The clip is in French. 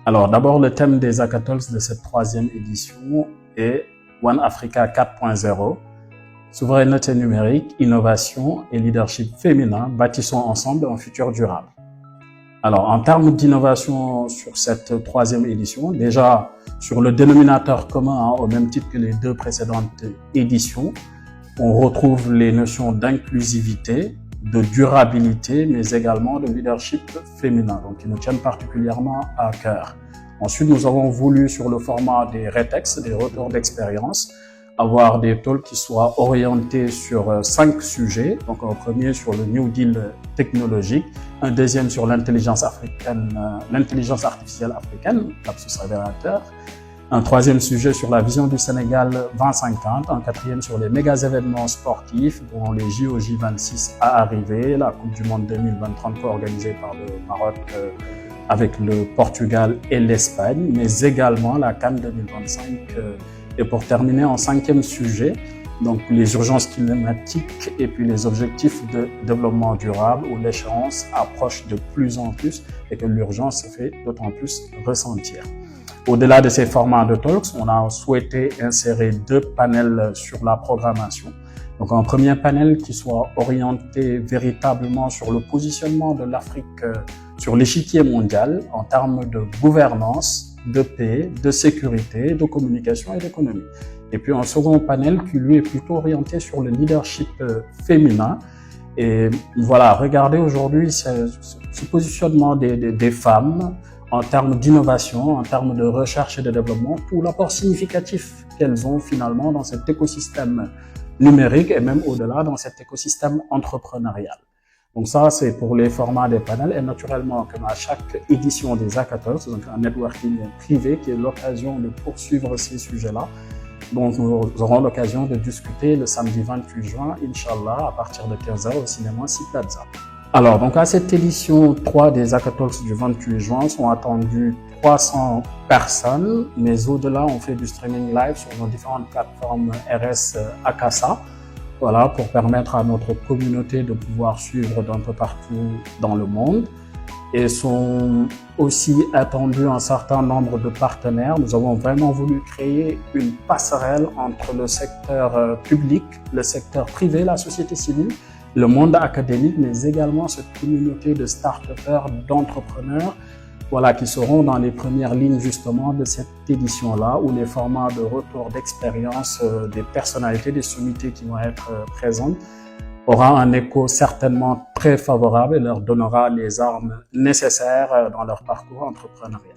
Alors, d'abord, le thème des hackathons de cette troisième édition est One Africa 4.0, souveraineté numérique, innovation et leadership féminin, bâtissons ensemble un futur durable. Alors, en termes d'innovation sur cette troisième édition, déjà sur le dénominateur commun, au même titre que les deux précédentes éditions, on retrouve les notions d'inclusivité, de durabilité, mais également de leadership féminin, donc qui nous tiennent particulièrement à cœur. Ensuite, nous avons voulu, sur le format des RETEX, des retours d'expérience, avoir des talks qui soient orientés sur 5 sujets. Donc, un premier sur le New Deal technologique, un deuxième sur l'intelligence artificielle africaine, lapsus révélateur, un troisième sujet sur la vision du Sénégal 2050, un quatrième sur les méga événements sportifs, dont les JOJ 26 à arriver, la Coupe du Monde 2023 co-organisée par le Maroc avec le Portugal et l'Espagne, mais également la CAN 2025. Et pour terminer, en cinquième sujet, donc les urgences climatiques et puis les objectifs de développement durable où l'échéance approche de plus en plus et que l'urgence se fait d'autant plus ressentir. Au-delà de ces formats de talks, on a souhaité insérer 2 panels sur la programmation. Donc un premier panel qui soit orienté véritablement sur le positionnement de l'Afrique sur l'échiquier mondial en termes de gouvernance, de paix, de sécurité, de communication et d'économie. Et puis un second panel qui lui est plutôt orienté sur le leadership féminin. Et voilà, regardez aujourd'hui ce positionnement des femmes en termes d'innovation, en termes de recherche et de développement, tout l'apport significatif qu'elles ont finalement dans cet écosystème numérique et même au-delà dans cet écosystème entrepreneurial. Donc ça, c'est pour les formats des panels et naturellement, comme à chaque édition des hackathons, donc un networking privé qui est l'occasion de poursuivre ces sujets-là. Donc nous aurons l'occasion de discuter le samedi 28 juin, Inch'Allah, à partir de 15h au cinéma Ciplaza. Alors, donc à cette édition 3 des hackathons du 28 juin sont attendues 300 personnes, mais au-delà, on fait du streaming live sur nos différentes plateformes RS Akasa, voilà, pour permettre à notre communauté de pouvoir suivre d'un peu partout dans le monde. Et sont aussi attendus un certain nombre de partenaires. Nous avons vraiment voulu créer une passerelle entre le secteur public, le secteur privé, la société civile, le monde académique, mais également cette communauté de start-upers, d'entrepreneurs, voilà, qui seront dans les premières lignes justement de cette édition-là, où les formats de retour d'expérience des personnalités, des sommités qui vont être présentes, aura un écho certainement très favorable et leur donnera les armes nécessaires dans leur parcours entrepreneurial.